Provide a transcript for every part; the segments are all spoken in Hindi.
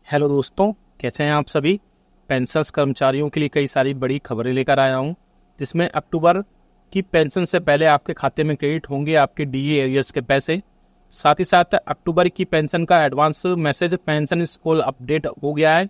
हेलो दोस्तों, कैसे हैं आप सभी। पेंशनर्स कर्मचारियों के लिए कई सारी बड़ी खबरें लेकर आया हूं, जिसमें अक्टूबर की पेंशन से पहले आपके खाते में क्रेडिट होंगे आपके डीए एरियर्स के पैसे। साथ ही साथ अक्टूबर की पेंशन का advance message pension school update हो गया है।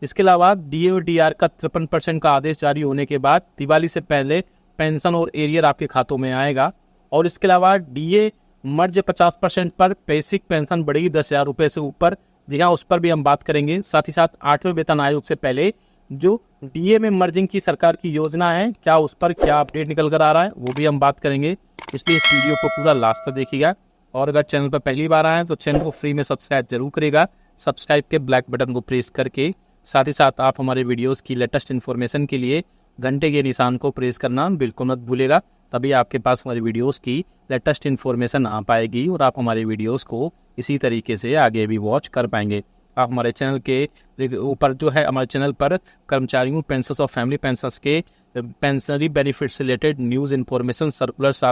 इसके अलावा डीए और डीआर का 53% का आदेश जारी होने के बाद दिवाली से पहले पेंशन और एरियर आपके खातों में आएगा। और इसके अलावा डीए मर्ज 50% पर बेसिक पेंशन बढ़ेगी 10,000 रुपये से ऊपर। जी हाँ, उस पर भी हम बात करेंगे। साथ ही साथ 8वें वेतन आयोग से पहले जो डीए में मर्जिंग की सरकार की योजना है, क्या उस पर क्या अपडेट निकल कर आ रहा है, वो भी हम बात करेंगे। इसलिए इस वीडियो को पूरा लास्ट तक देखिएगा। और अगर चैनल पर पहली बार आए तो चैनल को फ्री में सब्सक्राइब जरूर करेगा। सब्सक्राइब के ब्लैक बटन को प्रेस करके साथ ही साथ आप हमारे वीडियोस की लेटेस्ट इन्फॉर्मेशन के लिए घंटे के निशान को प्रेस करना बिल्कुल मत भूलेगा। तभी आपके पास हमारी वीडियोस की लेटेस्ट इन्फॉर्मेशन आ पाएगी और आप हमारे वीडियोस को इसी तरीके से आगे भी वॉच कर पाएंगे। आप हमारे चैनल के ऊपर जो है, हमारे चैनल पर कर्मचारियों पेंशनर्स और फैमिली पेंशनर्स के पेंशनरी बेनिफिट से रिलेटेड न्यूज़ इन्फॉर्मेशन सर्कुलर्स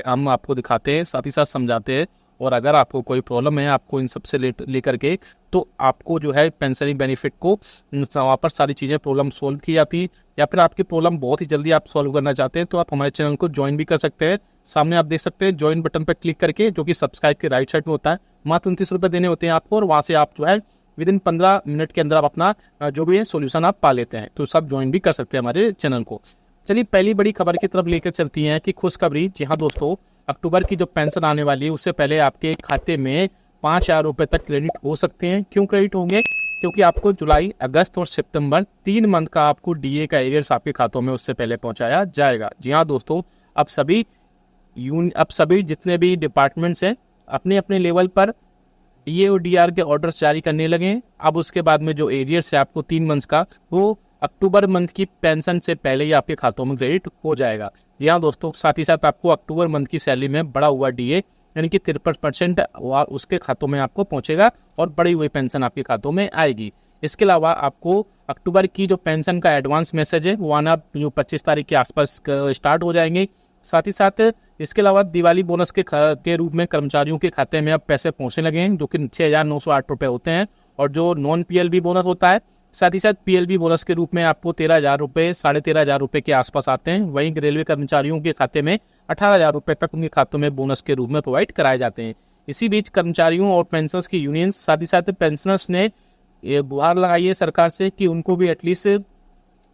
हम आपको दिखाते हैं, साथ ही साथ समझाते हैं। और अगर आपको कोई प्रॉब्लम है आपको इन सबसे लेकर के, तो आपको जो है पेंशनरी बेनिफिट को वहाँ पर सारी चीज़ें प्रॉब्लम सोल्व की जाती है। या फिर आपकी प्रॉब्लम बहुत ही जल्दी आप सॉल्व करना चाहते हैं तो आप हमारे चैनल को ज्वाइन भी कर सकते हैं। सामने आप देख सकते हैं ज्वाइन बटन पर क्लिक करके, जो कि सब्सक्राइब के राइट साइड में होता है। मात्र 29 रुपये देने होते हैं आपको, और वहाँ से आप जो है विदिन 15 मिनट के अंदर आप अपना जो भी है सोल्यूशन आप पा लेते हैं। तो सब ज्वाइन भी कर सकते हैं हमारे चैनल को। चलिए पहली बड़ी खबर की तरफ लेकर चलती हैं कि खुशखबरी। जी हाँ दोस्तों, अक्टूबर की जो पेंशन आने वाली है उससे पहले आपके खाते में 5,000 रुपये तक क्रेडिट हो सकते हैं। क्यों क्रेडिट होंगे? क्योंकि आपको जुलाई, अगस्त और सितंबर 3 मंथ का आपको डीए का एरियर्स आपके खातों में उससे पहले पहुंचाया जाएगा। जी हाँ दोस्तों, अब सभी जितने भी डिपार्टमेंट्स हैं अपने अपने लेवल पर डीए और डीआर के ऑर्डर्स जारी करने लगे हैं। अब उसके बाद में जो एरियर्स है आपको 3 मंथ का, वो अक्टूबर मंथ की पेंशन से पहले ही आपके खातों में क्रेडिट हो जाएगा। जी हाँ दोस्तों, साथ ही साथ आपको अक्टूबर मंथ की सैलरी में बढ़ा हुआ डीए यानी कि 53% उसके खातों में आपको पहुंचेगा और बढ़ी हुई पेंशन आपके खातों में आएगी। इसके अलावा आपको अक्टूबर की जो पेंशन का एडवांस मैसेज है वो आना जो 25 तारीख के आसपास स्टार्ट हो जाएंगे। साथ ही साथ इसके अलावा दिवाली बोनस के रूप में कर्मचारियों के खाते में अब पैसे पहुंचने लगे हैं, जो कि 6,908 रुपये होते हैं। और जो नॉन पीएलबी बोनस होता है, साथ ही साथ पीएलबी बोनस के रूप में आपको 13,000 रुपये, 13,500 रुपये के आसपास आते हैं। वहीं रेलवे कर्मचारियों के खाते में 18,000 रुपये तक उनके खातों में बोनस के रूप में प्रोवाइड कराए जाते हैं। इसी बीच कर्मचारियों और पेंशनर्स की यूनियन, साथ ही साथ पेंशनर्स ने ये गुहार लगाई है सरकार से कि उनको भी एटलीस्ट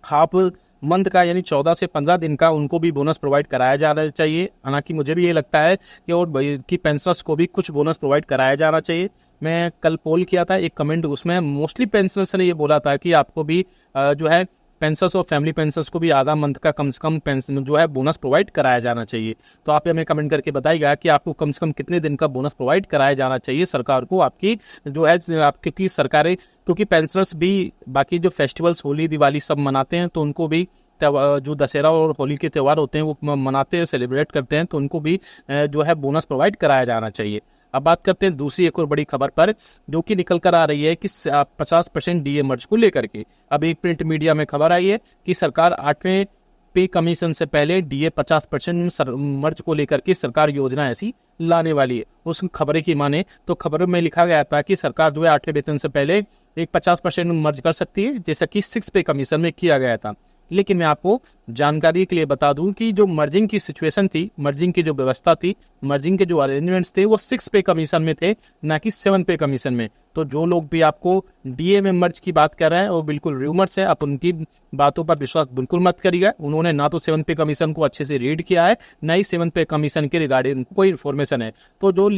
हाफ मंथ का यानी 14 से 15 दिन का उनको भी बोनस प्रोवाइड कराया जाना चाहिए। हालांकि मुझे भी ये लगता है कि और कि पेंशनर्स को भी कुछ बोनस प्रोवाइड कराया जाना चाहिए। मैं कल पोल किया था एक कमेंट, उसमें मोस्टली पेंशनर्स ने ये बोला था कि आपको भी जो है पेंशनर्स और फैमिली पेंशनर्स को भी आधा मंथ का कम से कम पेंशन जो है बोनस प्रोवाइड कराया जाना चाहिए। तो आप हमें कमेंट करके बताइएगा कि आपको कम से कम कितने दिन का बोनस प्रोवाइड कराया जाना चाहिए सरकार को, आपकी जो है आपकी की सरकारें। क्योंकि पेंशनर्स भी बाकी जो फेस्टिवल्स, होली, दिवाली सब मनाते हैं, तो उनको भी जो दशहरा और होली के त्यौहार होते हैं वो मनाते हैं, सेलिब्रेट करते हैं, तो उनको भी जो है बोनस प्रोवाइड कराया जाना चाहिए। अब बात करते हैं दूसरी एक और बड़ी खबर पर, जो कि निकल कर आ रही है कि 50% डीए मर्ज को लेकर के। अब एक प्रिंट मीडिया में खबर आई है कि सरकार 8वें पे कमीशन से पहले डीए 50% मर्ज को लेकर के सरकार योजना ऐसी लाने वाली है। उस खबर की माने तो खबर में लिखा गया था कि सरकार जो है 8वें वेतन से पहले एक 50% मर्ज कर सकती है, जैसा कि 6 पे कमीशन में किया गया था। लेकिन मैं आपको जानकारी के लिए बता दूं कि जो मर्जिंग की सिचुएशन थी, मर्जिंग की जो व्यवस्था थी, मर्जिंग के जो अरेंजमेंट्स थे वो 6 पे कमीशन में थे, ना कि 7 पे कमीशन में। तो जो लोग भी आपको डीए में मर्ज की बात कर रहे हैं वो बिल्कुल रूमर्स है, आप उनकी बातों पर विश्वास बिल्कुल मत करिएगा। उन्होंने ना तो 7 पे कमीशन को अच्छे से रीड किया है, ना ही 7 पे कमीशन के रिगार्डिंग कोई इन्फॉर्मेशन है। तो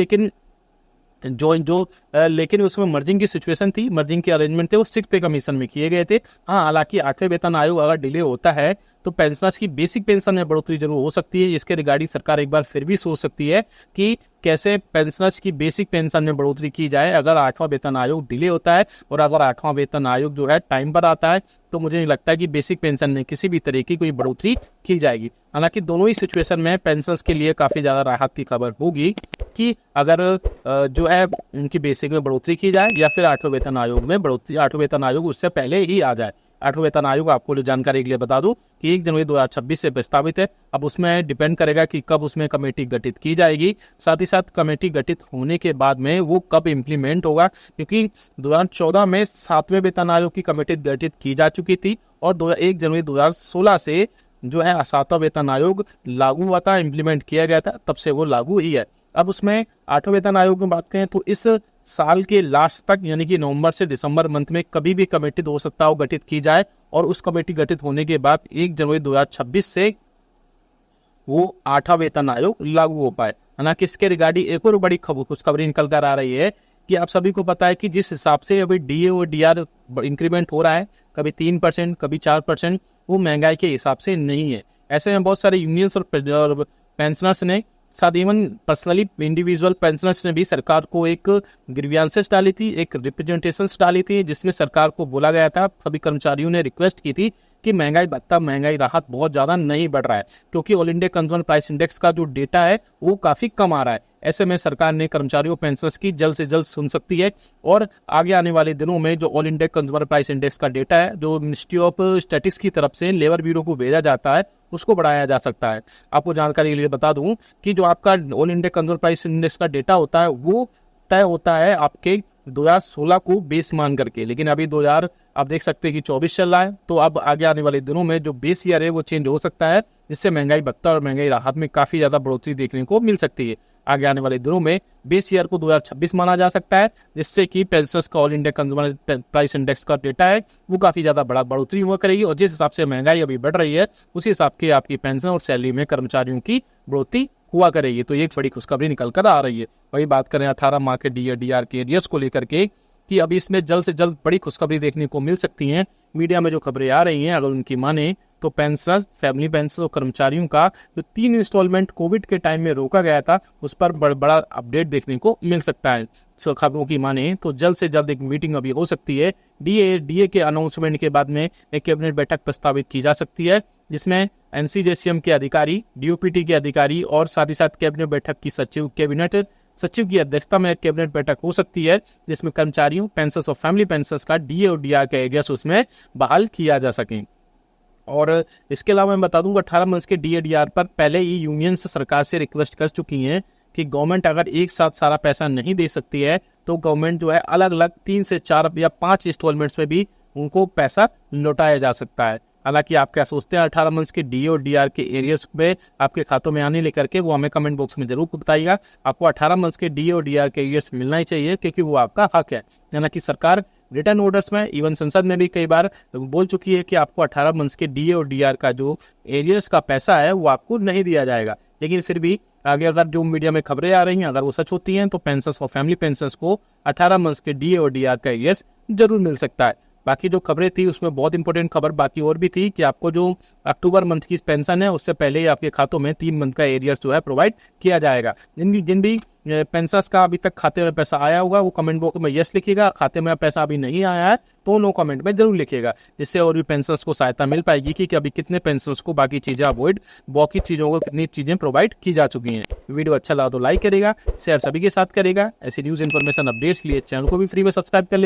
लेकिन उसमें मर्जिंग की सिचुएशन थी, मर्जिंग के अरेंजमेंट थे, वो 6 पे कमीशन में किए गए थे। हाँ, हालांकि 8वें वेतन आयोग अगर डिले होता है तो पेंशनर्स की बेसिक पेंशन में बढ़ोतरी जरूर हो सकती है। इसके रिगार्डिंग सरकार एक बार फिर भी सोच सकती है कि कैसे पेंशनर्स की बेसिक पेंशन में बढ़ोतरी की जाए अगर 8वां वेतन आयोग डिले होता है। और अगर 8वां वेतन आयोग जो है टाइम पर आता है तो मुझे नहीं लगता है कि बेसिक पेंशन में किसी भी तरह की कोई बढ़ोतरी की जाएगी। हालांकि दोनों ही सिचुएशन में पेंशनर्स के लिए काफी ज्यादा राहत की खबर होगी कि अगर जो है उनकी बेसिक में बढ़ोतरी की जाए या फिर 8वें वेतन आयोग में बढ़ोतरी, 8वें वेतन आयोग उससे पहले ही आ जाए। 8वां वेतन आयोग, आपको जानकारी के लिए बता दूं कि 1 जनवरी 2026 से प्रस्तावित है। अब उसमें डिपेंड करेगा कि कब उसमें कमेटी गठित की जाएगी, साथ ही साथ कमेटी गठित होने के बाद में वो कब इम्प्लीमेंट होगा, क्योंकि 2014 में 7वें वेतन आयोग की कमेटी गठित की जा चुकी थी और 1 जनवरी 2016 से जो है 7वां वेतन आयोग लागू हुआ था, इम्प्लीमेंट किया गया था, तब से वो लागू ही है। अब उसमें 8वें वेतन आयोग में बात करें तो इस साल के लास्ट तक यानी कि नवंबर से दिसंबर मंथ में कभी भी कमेटी हो सकता हो गठित की जाए और उस कमेटी गठित होने के बाद 1 जनवरी 2026 से वो 8वां वेतन आयोग लागू हो पाए। हालांकि इसके रिगार्डिंग एक और बड़ी खुशखबरी निकल कर आ रही है कि आप सभी को पता है कि जिस हिसाब से अभी डीए और डीआर इंक्रीमेंट हो रहा है, कभी 3% कभी 4%, वो महंगाई के हिसाब से नहीं है। ऐसे में बहुत सारे यूनियंस और पेंशनर्स ने, साथ इवन पर्सनली इंडिविजुअल पेंशनर्स ने भी सरकार को एक ग्रीवियंसेस डाली थी, एक रिप्रेजेंटेशंस डाली थी, जिसमें सरकार को बोला गया था, सभी कर्मचारियों ने रिक्वेस्ट की थी कि महंगाई भत्ता, महंगाई राहत बहुत ज़्यादा नहीं बढ़ रहा है, क्योंकि all India consumer price index का जो डेटा है वो काफ़ी कम आ रहा है। ऐसे में सरकार ने कर्मचारियों पेंशनर्स की जल्द से जल्द सुन सकती है और आगे आने वाले दिनों में जो all India consumer price index का डेटा है, जो मिनिस्ट्री ऑफ स्टैटिस्टिक्स की तरफ से लेबर ब्यूरो को भेजा जाता है, उसको बढ़ाया जा सकता है। आपको जानकारी के लिए बता दूं कि जो आपका all India consumer price index का डेटा होता है वो तय होता है आपके 2016 को बेस मान करके, लेकिन अभी 2000 आप देख सकते हैं कि 24 चल रहा है, तो अब आगे आने वाले दिनों में जो बेस ईयर है वो चेंज हो सकता है, जिससे महंगाई भत्ता और महंगाई राहत में काफी ज्यादा बढ़ोतरी देखने को मिल सकती है। आगे आने वाले दिनों में बेस ईयर को 2026 माना जा सकता है, जिससे कि पेंशनर्स का all India consumer price index का डेटा है वो काफी ज्यादा बढ़ोतरी हुआ करेगी और जिस हिसाब से महंगाई अभी बढ़ रही है उसी हिसाब की आपकी पेंशन और सैलरी में कर्मचारियों की बढ़ोतरी हुआ करेगी। तो ये एक बड़ी खुशखबरी निकल कर आ रही है। वही बात करें 18 माह के डीआर के एरियर्स को लेकर के कि अभी इसमें जल्द से जल्द बड़ी खुशखबरी देखने को मिल सकती हैं। मीडिया में जो खबरें आ रही हैं अगर उनकी माने तो पेंशनर्स, फैमिली पेंशन और कर्मचारियों का जो 3 इंस्टॉलमेंट कोविड के टाइम में रोका गया था उस पर बड़ा अपडेट देखने को मिल सकता है। खबरों की माने तो जल्द से जल्द एक मीटिंग अभी हो सकती है। डीए के अनाउंसमेंट के बाद में एक कैबिनेट बैठक प्रस्तावित की जा सकती है, जिसमें एनसीजेसीएम के अधिकारी, डीओपीटी के अधिकारी और साथ ही साथ कैबिनेट बैठक की कैबिनेट सचिव की अध्यक्षता में एक कैबिनेट बैठक हो सकती है, जिसमें कर्मचारियों, पेंशनर्स और फैमिली पेंशनर्स का डीए और डीआर का एरियर्स उसमें बहाल किया जा सके। और इसके अलावा मैं बता दूंगा 18 मंथ्स के डीए डीआर पर पहले ही यूनियंस सरकार से रिक्वेस्ट कर चुकी हैं कि गवर्नमेंट अगर एक साथ सारा पैसा नहीं दे सकती है तो गवर्नमेंट जो है अलग अलग 3 से 4 या 5 इंस्टॉलमेंट्स में भी उनको पैसा लौटाया जा सकता है। हालांकि आप क्या सोचते हैं 18 मंथ्स के डीए और डीआर के एरियर्स पे आपके खातों में आने लेकर के वो हमें कमेंट बॉक्स में जरूर बताइएगा। आपको 18 मंथ्स के डीए और डीआर के एरियर्स मिलना ही चाहिए, क्योंकि वो आपका हक है। यानी कि सरकार रिटर्न ऑर्डर्स में, इवन संसद में भी कई बार बोल चुकी है कि आपको 18 मंथ्स के डीए और डीआर का जो एरियर्स का पैसा है वो आपको नहीं दिया जाएगा। लेकिन फिर भी आगे अगर जो मीडिया में खबरें आ रही हैं अगर वो सच होती हैं तो पेंशनर्स और फैमिली पेंशनर्स को 18 मंथ्स के डीए और डीआर का एरियर्स जरूर मिल सकता है। बाकी जो खबरें थी उसमें बहुत इंपॉर्टेंट खबर बाकी और भी थी कि आपको जो अक्टूबर मंथ की पेंशन है उससे पहले ही आपके खातों में 3 मंथ का एरियर्स जो है प्रोवाइड किया जाएगा। जिन भी पेंशनर्स का अभी तक खाते में पैसा आया होगा वो कमेंट बॉक्स में यस लिखिएगा, खाते में पैसा अभी नहीं आया है तो नो कमेंट में जरूर लिखिएगा, जिससे और भी पेंशनर्स को सहायता मिल पाएगी कि अभी कितने पेंशनर्स को बाकी चीजें अवॉइड, बाकी चीजों को कितनी चीजें प्रोवाइड की जा चुकी हैं। वीडियो अच्छा लगा तो लाइक करेगा, शेयर सभी के साथ करेगा। ऐसी न्यूज इन्फॉर्मेशन अपडेट्स के लिए चैनल को भी फ्री में सब्सक्राइब कर लीजिए।